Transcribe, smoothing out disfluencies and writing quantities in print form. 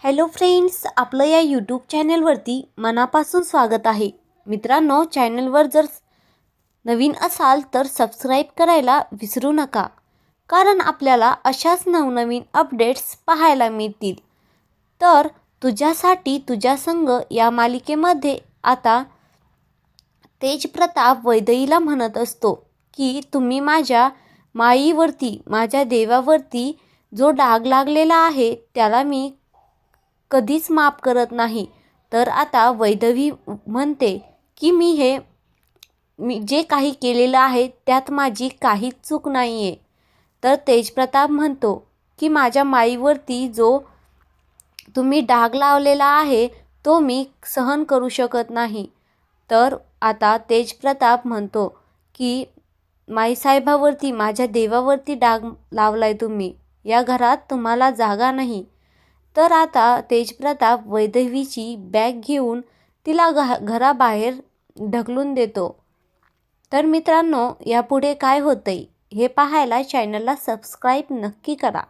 Hello friends, आपलं या YouTube चॅनलवरती मनापासून स्वागत आहे. मित्रांनो, चॅनलवर जर नवीन असाल तर सबस्क्राईब करायला विसरू नका, कारण आपल्याला अशाच नवनवीन अपडेट्स पाहायला मिळतील. तर तुझ्यासाठी तुझ्या संग या मालिकेमध्ये आता तेजप्रताप वैदेहीला म्हणत असतो की तुम्ही माझ्या माईवरती, माझ्या देवावरती जो डाग लागलेला आहे त्याला मी कधीच माफ करत नाही. तर आता वैदेही म्हणते की मी जे काही केलेलं आहे त्यात माझी काहीच चूक नाही आहे. तर तेजप्रताप म्हणतो की माझ्या माईवरती जो तुम्ही डाग लावलेला आहे तो मी सहन करू शकत नाही. तर आता तेजप्रताप म्हणतो की माईसाहेबावरती, माझ्या देवावरती डाग लावलाय तुम्ही, या घरात तुम्हाला जागा नाही. तर आता तेजप्रताप वैदेहीची बॅग घेऊन तिला घराबाहेर ढकलून देतो. तर मित्रांनो, यापुढे काय होतंय हे पाहायला चॅनलला सबस्क्राईब नक्की करा.